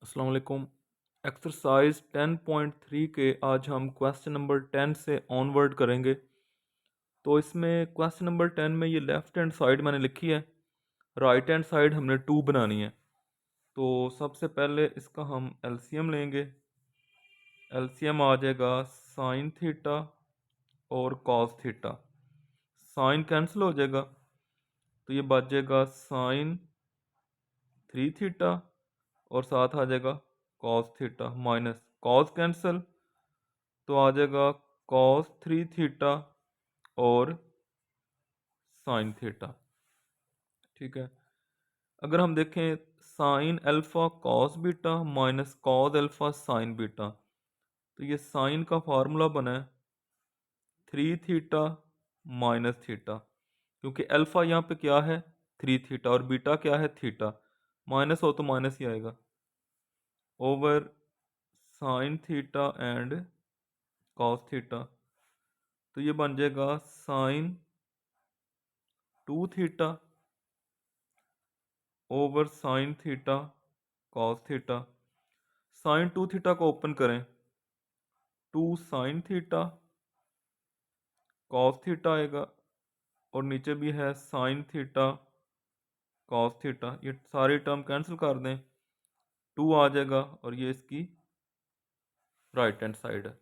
अस्सलाम वालेकुम। एक्सरसाइज 10.3 के आज हम क्वेश्चन नंबर 10 से ऑनवर्ड करेंगे। तो इसमें क्वेश्चन नंबर 10 में ये लेफ़्ट हैंड साइड मैंने लिखी है, राइट हैंड साइड हमने 2 बनानी है। तो सबसे पहले इसका हम एलसीएम लेंगे। एलसीएम आ जाएगा साइन थीटा और कॉस थीटा। साइन कैंसिल हो जाएगा तो ये बच जाएगा साइन 3 थीटा और साथ आ जाएगा cos theta minus cos cancel तो आ जाएगा कॉस 3 थीटा और साइन थीटा। ठीक है, अगर हम देखें sine alpha cos beta minus cos alpha sign beta, तो ये साइन का फार्मूला बना है 3 थीटा माइनस थीटा, क्योंकि अल्फा यहाँ पे क्या है 3 थीटा और बीटा क्या है थीटा, माइनस हो तो माइनस ही आएगा, over sine theta and cos theta. तो ये बन जाएगा sine 2 theta over sine theta cos theta. Sine 2 theta को ओपन करें, 2 साइन थीटा कॉस थीटा आएगा और नीचे भी है साइन थीटा कॉस थीटा, ये सारी टर्म कैंसिल कर दें, 2 आ जाएगा और ये इसकी राइट हैंड साइड है।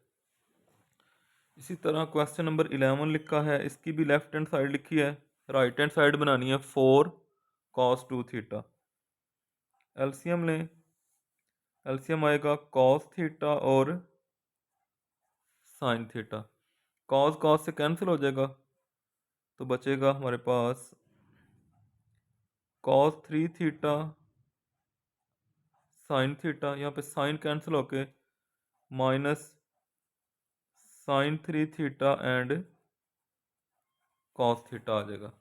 इसी तरह क्वेश्चन नंबर 11 लिखा है, इसकी भी लेफ्ट हैंड साइड लिखी है, राइट हैंड साइड बनानी है 4 कॉस 2 थीटा। एलसीएम लें, एलसीएम आएगा कॉस थीटा और साइन थीटा, कॉस कॉस से कैंसिल हो जाएगा तो बचेगा हमारे पास कॉस 3 थीटा साइन थीटा, यहाँ पे साइन कैंसिल होके minus sine 3 theta and cos theta आ जाएगा।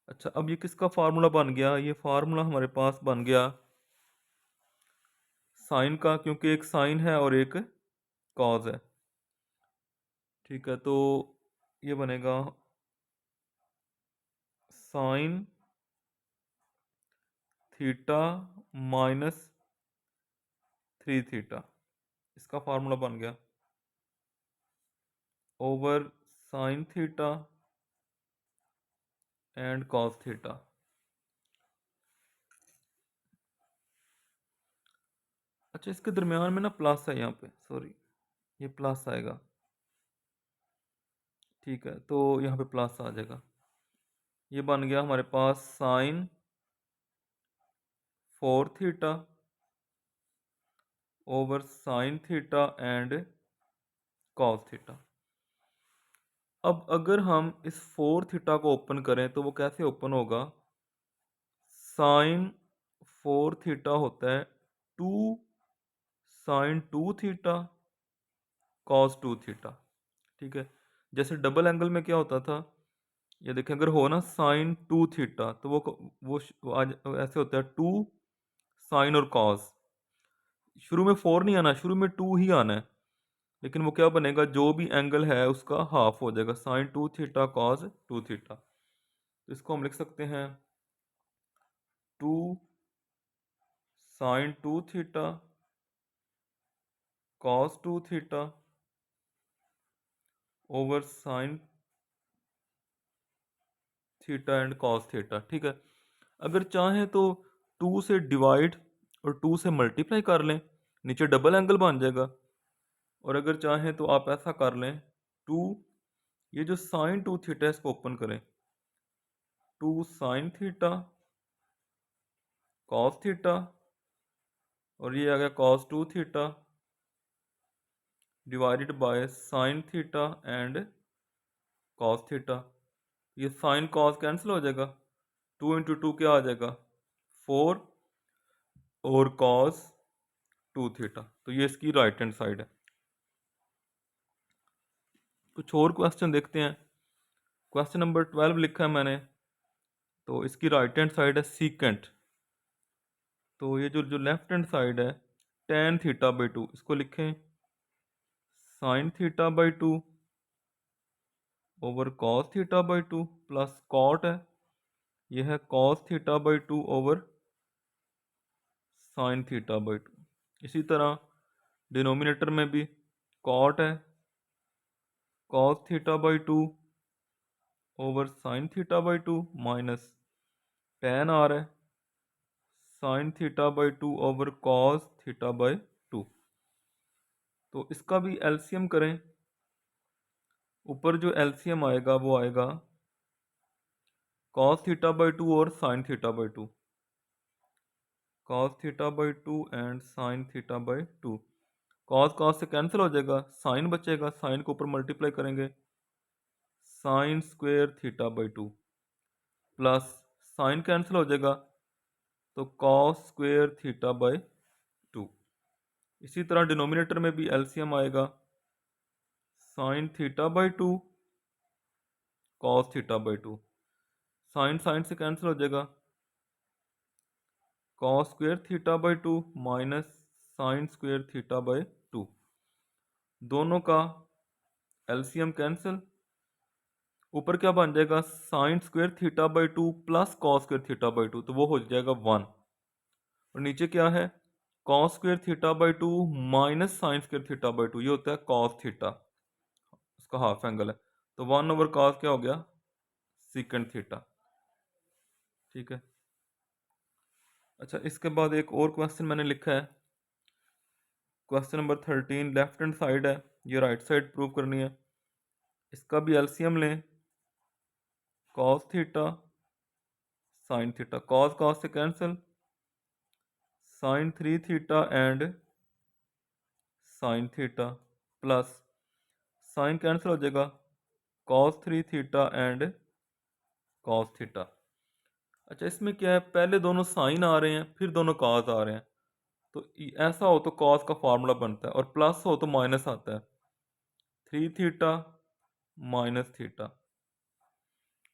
अच्छा, अब ये किसका फार्मूला बन गया, ये फार्मूला हमारे पास बन गया साइन का, क्योंकि एक साइन है और एक कॉज है। ठीक है, तो ये बनेगा साइन थीटा माइनस 3 थीटा, इसका फार्मूला बन गया over sine theta and cos theta. अच्छा, इसके दरमियान में ना प्लस है, यहाँ पे सॉरी ये प्लस आएगा। ठीक है, तो यहाँ पे प्लस आ जाएगा, ये बन गया हमारे पास sine 4 theta over sine theta and cos theta. अब अगर हम इस 4 थीटा को ओपन करें तो वो कैसे ओपन होगा, साइन 4 थीटा होता है 2 साइन 2 थीटा कॉस 2 थीटा। ठीक है, जैसे डबल एंगल में क्या होता था, ये देखें अगर हो ना साइन 2 थीटा तो वो आज ऐसे होता है 2 साइन और कॉस, शुरू में 4 नहीं आना, शुरू में 2 ही आना है, लेकिन वो क्या बनेगा जो भी एंगल है उसका हाफ हो जाएगा, साइन 2 थीटा कॉस 2 थीटा। तो इसको हम लिख सकते हैं 2 sine 2 theta cos 2 theta over sine theta and cos theta. ठीक है, अगर चाहें तो 2 से डिवाइड और 2 से मल्टीप्लाई कर लें, नीचे डबल एंगल बन जाएगा, और अगर चाहें तो आप ऐसा कर लें 2, ये जो साइन 2 थीटा है इसको ओपन करें, 2 साइन थीटा कॉस थीटा और ये आ गया cos 2 theta divided by sine theta and cos theta. ये साइन कॉस कैंसिल हो जाएगा, 2 इंटू 2 क्या आ जाएगा 4 और कॉस 2 थीटा। तो ये इसकी राइट हैंड साइड है। कुछ और क्वेश्चन देखते हैं। क्वेश्चन नंबर 12 लिखा है मैंने, तो इसकी राइट हैंड साइड है सीकेंट। तो ये जो जो लेफ्ट हैंड साइड है टेन थीटा बाई 2, इसको लिखें sine theta by 2 over cos theta by 2 plus cot है, यह है cos theta by 2 over sine theta by 2। इसी तरह डिनोमिनेटर में भी कॉट है, cos theta by 2 over sine theta by 2 minus tan आ रहा है sine theta by 2 over cos theta by 2। तो इसका भी एलसीएम करें। ऊपर जो एलसीएम आएगा वो आएगा कॉस थीटा बाई 2 और sine theta by 2, cos theta by 2 and sine theta by 2। Cos cos से कैंसिल हो जाएगा, साइन बचेगा, साइन को ऊपर मल्टीप्लाई करेंगे, sign square theta by 2 plus sine cancel हो जाएगा तो कॉस स्क्वेयर थीटा बाई 2। इसी तरह डिनोमिनेटर में भी एलसीएम आएगा sine theta by 2 cos theta by 2, sine sine से कैंसिल हो जाएगा, cos square theta by 2 minus sine square theta by 2। दोनों का एलसीएम कैंसिल, ऊपर क्या बन जाएगा sine square theta by 2 plus cos square theta by 2, तो वो हो जाएगा 1। और नीचे क्या है cos square theta by 2 minus sine square theta by 2, ये होता है कॉस थीटा, उसका हाफ एंगल है, तो 1 ओवर कॉस क्या हो गया सीकेंट थीटा। ठीक है। अच्छा, इसके बाद एक और क्वेश्चन मैंने लिखा है, question number 13, left hand side है, ये राइट साइड प्रूव करनी है। इसका भी एलसीएम लें, cos theta sine theta, cos cos से cancel, sine 3 theta and sine theta plus sine cancel हो जाएगा, cos 3 theta and cos theta. अच्छा, इसमें क्या है पहले दोनों साइन आ रहे हैं फिर दोनों कॉस आ रहे हैं, तो ऐसा हो तो कॉस का फार्मूला बनता है और प्लस हो तो माइनस आता है, 3 theta minus theta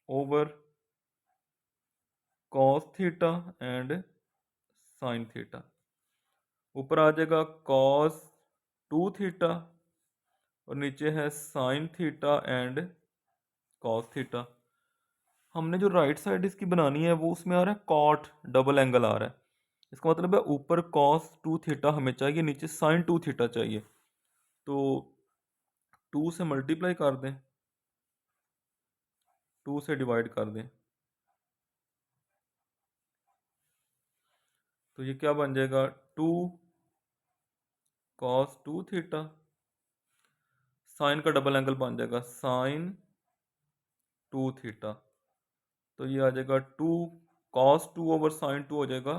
over cos theta and sine theta. ऊपर आ जाएगा कॉस 2 थीटा और नीचे है sine theta and cos theta. हमने जो राइट साइड इसकी बनानी है वो उसमें आ रहा है कॉट डबल एंगल आ रहा है, इसका मतलब है ऊपर कॉस 2 थीटा हमें चाहिए, नीचे साइन 2 थीटा चाहिए, तो 2 से मल्टीप्लाई कर दें, 2 से डिवाइड कर दें, तो ये क्या बन जाएगा 2 कॉस 2 थीटा, साइन का डबल एंगल बन जाएगा साइन 2 थीटा, तो ये आ जाएगा 2 कॉस 2 ओवर साइन 2 हो जाएगा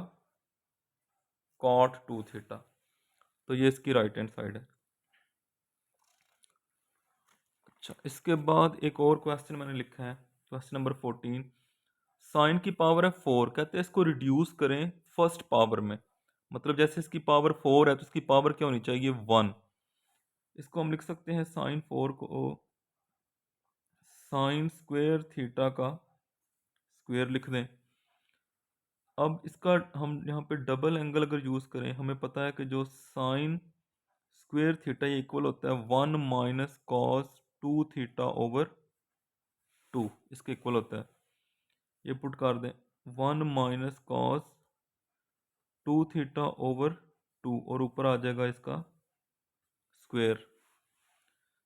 कॉट 2 थीटा, तो ये इसकी राइट हैंड साइड है। अच्छा, इसके बाद एक और क्वेश्चन मैंने लिखा है, क्वेश्चन नंबर 14, साइन की पावर है 4, कहते हैं इसको रिड्यूस करें फर्स्ट पावर में, मतलब जैसे इसकी पावर 4 है तो इसकी पावर क्या होनी चाहिए 1। इसको हम लिख सकते हैं साइन 4 को साइन स्क्वेयर थीटा का स्क्वेयर लिख दें। अब इसका हम यहाँ पे डबल एंगल अगर यूज़ करें, हमें पता है कि जो साइन स्क्वेयर थीटा ये इक्वल होता है 1 माइनस कॉस 2 थीटा ओवर 2, इसके इक्वल होता है, ये पुट कर दें 1 माइनस कॉस 2 थीटा ओवर 2 और ऊपर आ जाएगा इसका स्क्वेयर,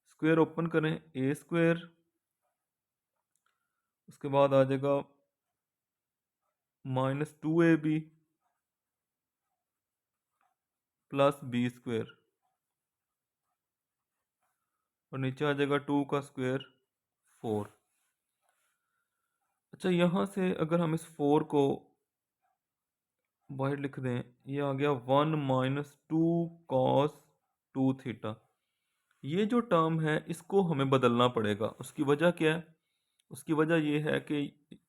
स्क्वेयर ओपन करें ए स्क्वेयर, उसके बाद आ जाएगा minus 2ab plus B square और नीचे आ जाएगा 2 का स्क्वेयर 4। अच्छा, यहाँ से अगर हम इस 4 को बाहर लिख दें, ये आ गया 1 माइनस 2 कॉस 2 थीटा। ये जो टर्म है इसको हमें बदलना पड़ेगा, उसकी वजह क्या है, उसकी वजह ये है कि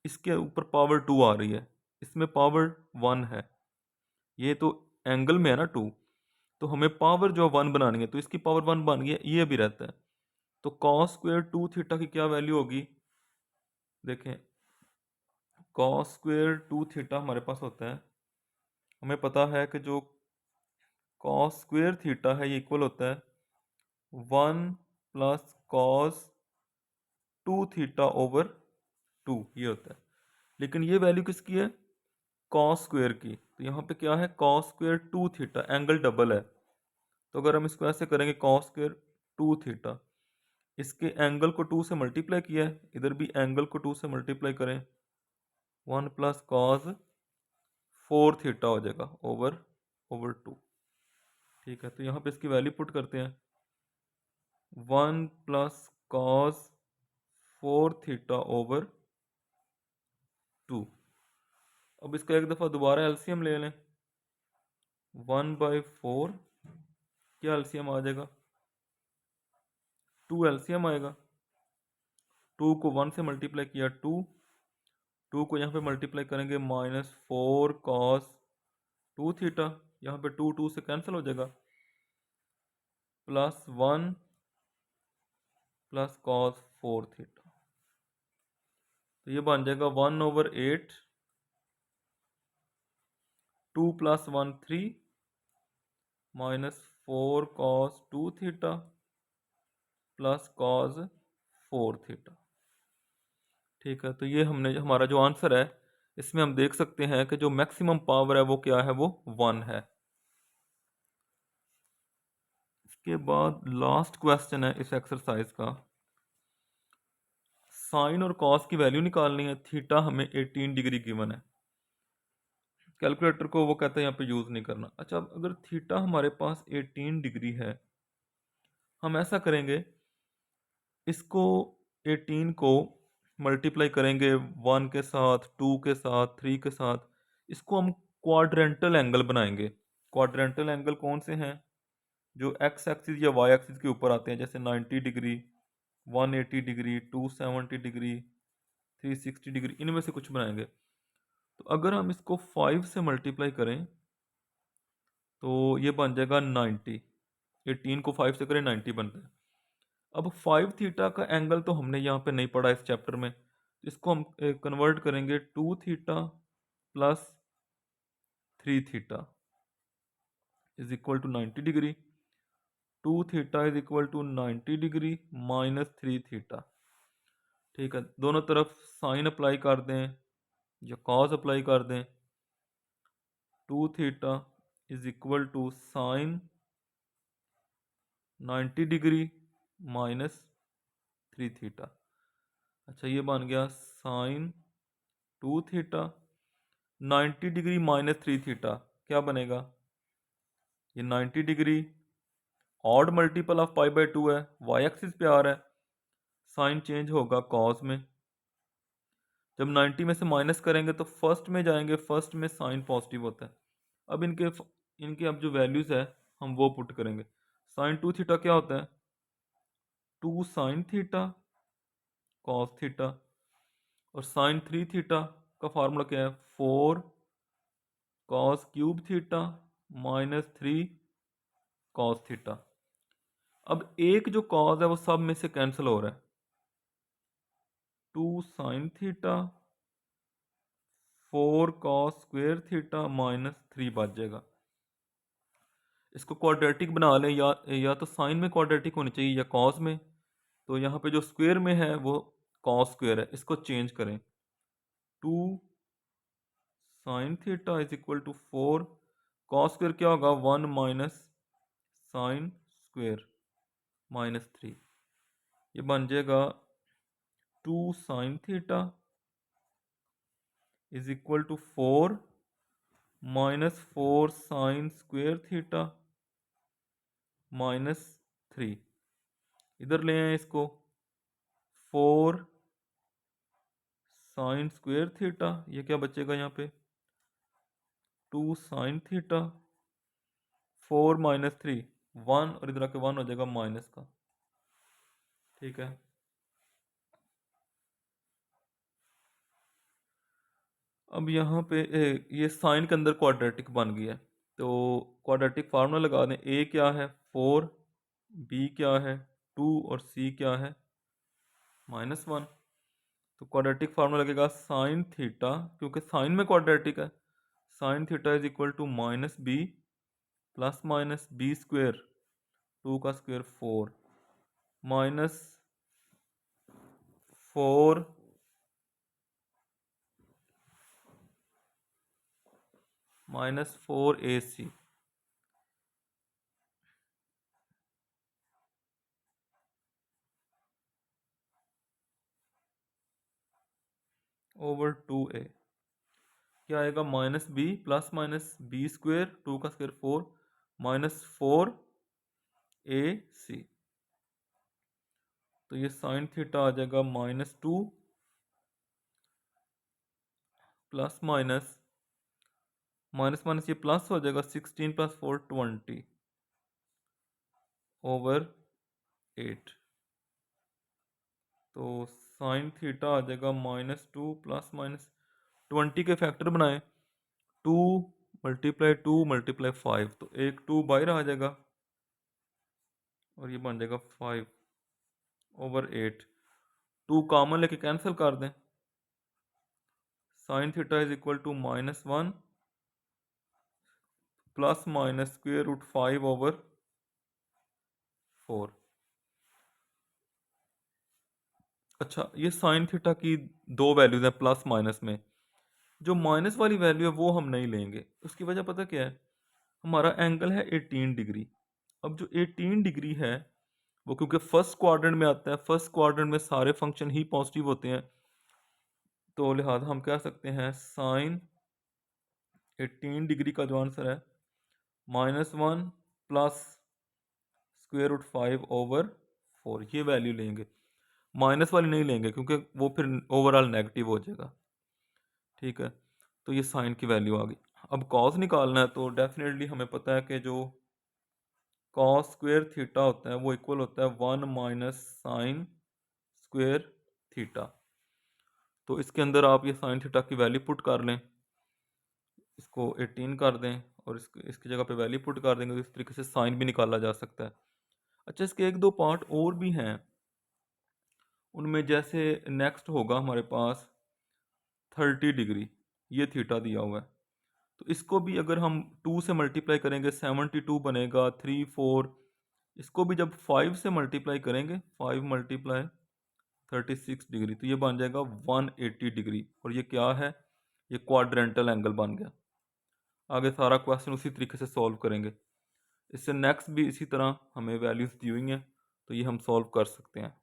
इसके ऊपर पावर 2 आ रही है, इसमें पावर 1 है, ये तो एंगल में है ना 2, तो हमें पावर जो 1 बनानी है, तो इसकी पावर 1 बन गई है, ये भी रहता है, तो कॉस स्क्वेयर 2 थीटा की क्या वैल्यू होगी, देखें कॉस स्क्वेयर 2 थीटा हमारे पास होता है, हमें पता है कि जो कॉस स्क्वेयर थीटा है ये इक्वल होता है 1 प्लस कॉस 2 थीटा ओवर 2, ये होता है, लेकिन ये वैल्यू किसकी है कॉस स्क्वायर की, तो यहाँ पे क्या है cos square 2 theta, angle double है। तो अगर हम इसको ऐसे करेंगे कॉस स्क्वायर 2 थीटा, इसके एंगल को 2 से मल्टीप्लाई किया है, इधर भी एंगल को 2 से मल्टीप्लाई करें, 1 प्लस कॉस 4 थीटा हो जाएगा ओवर 2। ठीक है, तो यहाँ पे इसकी वैल्यू पुट करते हैं, 1 प्लस कॉस 4 थीटा ओवर 2। अब इसका एक दफ़ा दोबारा एलसीएम ले लें, 1/4, क्या एलसीएम आ जाएगा, 2 एलसीएम आएगा। 2 को 1 से मल्टीप्लाई किया 2, 2 को यहाँ पे मल्टीप्लाई करेंगे -4 कॉस 2 थीटा, यहाँ पे 2 2 से कैंसिल हो जाएगा, प्लस 1 प्लस कॉस 4 थीटा, तो ये बन जाएगा 1/8, 2 plus 1 3 -4 cos 2 theta plus cos 4 theta. ठीक है, तो ये हमने हमारा जो आंसर है, इसमें हम देख सकते हैं कि जो मैक्सिमम पावर है वो क्या है, वो 1 है। इसके बाद लास्ट क्वेश्चन है इस एक्सरसाइज का, साइन और कॉस की वैल्यू निकालनी है, थीटा हमें 18 डिग्री गिवन है, कैलकुलेटर को वो कहता है यहाँ पे यूज़ नहीं करना। अच्छा, अब अगर थीटा हमारे पास 18 डिग्री है, हम ऐसा करेंगे, इसको 18 को मल्टीप्लाई करेंगे 1 के साथ, 2 के साथ, 3 के साथ, इसको हम क्वाड्रेंटल एंगल बनाएंगे। क्वाड्रेंटल एंगल कौन से हैं, जो एक्स एक्सिस या वाई एक्सिस के ऊपर आते हैं, जैसे 90 डिग्री, 180 डिग्री, 270 डिग्री, 360 डिग्री, इनमें से कुछ बनाएंगे। तो अगर हम इसको 5 से मल्टीप्लाई करें तो ये बन जाएगा 90, 18 को 5 से करें 90 बनता है। अब 5 थीटा का एंगल तो हमने यहाँ पे नहीं पढ़ा इस चैप्टर में, इसको हम कन्वर्ट करेंगे 2 theta plus 3 theta is equal to 90 degree, 2 theta is equal to 90 degree minus 3 theta. ठीक है, दोनों तरफ साइन अप्लाई कर दें या कॉस अप्लाई कर दें, 2 theta is equal to sine 90 degree minus 3 theta. अच्छा, ये बन गया sine 2 theta, 90 degree minus 3 theta क्या बनेगा, ये 90 डिग्री ऑड मल्टीपल ऑफ π/2 है, वाई एक्सिस पे आ रहा है, साइन चेंज होगा कॉस में, जब 90 में से माइनस करेंगे तो फर्स्ट में जाएंगे, फर्स्ट में साइन पॉजिटिव होता है। अब इनके अब जो वैल्यूज़ है हम वो पुट करेंगे, साइन 2 थीटा क्या होता है, 2 साइन थीटा कॉस थीटा, और साइन 3 थीटा का फार्मूला क्या है, 4 cos cube theta minus 3 cos theta. अब एक जो कॉस है वो सब में से कैंसिल हो रहा है, 2 sine theta 4 cos square theta minus 3 बच जाएगा। इसको क्वाड्रेटिक बना लें, या तो साइन में क्वाड्रेटिक होनी चाहिए या कॉस में, तो यहाँ पे जो स्क्वायर में है वो कॉस स्क्वायर है, इसको चेंज करें, 2 sine theta is equal to 4 cos square क्या होगा, 1 माइनस साइन स्क्वायर माइनस 3, ये बन जाएगा 2 sine theta is equal to 4 minus 4 sine square theta minus 3, इधर ले आए इसको, 4 साइन स्क्वायर थीटा, ये क्या बचेगा यहाँ पे, 2 साइन थीटा, 4 माइनस 3 1, और इधर आके 1 हो जाएगा माइनस का। ठीक है, अब यहाँ पे ये साइन के अंदर क्वाड्रेटिक बन गया है, तो क्वाड्रेटिक फार्मूला लगा दें, ए क्या है 4, बी क्या है 2, और सी क्या है -1। तो क्वाड्रेटिक फार्मूला लगेगा साइन थीटा, क्योंकि साइन में क्वाड्रेटिक है, sine theta is equal to minus b plus minus b square 2 का square 4 minus 4 -4AC over 2A क्या आएगा, -b प्लस -b² 2 का स्क्वायर 4 -4AC। तो ये साइन थीटा आ जाएगा -2 प्लस माइनस माइनस माइनस ये प्लस हो जाएगा 16 + 4 20 ओवर 8। तो साइन थीटा आ जाएगा -2 प्लस माइनस 20 के फैक्टर बनाए 2 × 2 × 5 तो एक 2 बाहर आ जाएगा और ये बन जाएगा 5 ओवर 8। 2 कॉमन लेके कैंसिल कर दें। Sine theta is equal to -1 plus minus √5 over 4। अच्छा, ये साइन थीटा की दो वैल्यूज हैं प्लस माइनस में। जो माइनस वाली वैल्यू है वो हम नहीं लेंगे। उसकी वजह पता क्या है, हमारा एंगल है 18 डिग्री। अब जो 18 डिग्री है वो क्योंकि फर्स्ट क्वाड्रेंट में आता है, फर्स्ट क्वाड्रेंट में सारे फंक्शन ही पॉजिटिव होते हैं, तो लिहाजा हम कह सकते हैं साइन 18 डिग्री का जो आंसर है -1 प्लस √5 ओवर 4 ये वैल्यू लेंगे। माइनस वाली नहीं लेंगे क्योंकि वो फिर ओवरऑल नेगेटिव हो जाएगा। ठीक है, तो ये साइन की वैल्यू आ गई। अब कॉस निकालना है तो डेफिनेटली हमें पता है कि जो कॉस स्क्वायर थीटा होता है वो इक्वल होता है 1 माइनस साइन स्क्वायर थीटा। तो इसके अंदर आप ये साइन थीटा की वैल्यू पुट कर लें, इसको 18 कर दें और इसकी जगह पे वैल्यू पुट कर देंगे तो इस तरीके से साइन भी निकाला जा सकता है। अच्छा, इसके एक दो पार्ट और भी हैं, उनमें जैसे नेक्स्ट होगा हमारे पास 30 डिग्री, ये थीटा दिया हुआ है, तो इसको भी अगर हम 2 से मल्टीप्लाई करेंगे 72 बनेगा 3 4। इसको भी जब 5 से मल्टीप्लाई करेंगे 5 × 36 डिग्री तो ये बन जाएगा 180 डिग्री। और ये क्या है, ये क्वाड्रेंटल एंगल बन गया। आगे सारा क्वेश्चन उसी तरीके से सॉल्व करेंगे। इससे नेक्स्ट भी इसी तरह हमें वैल्यूज़ दी हुई हैं तो ये हम सॉल्व कर सकते हैं।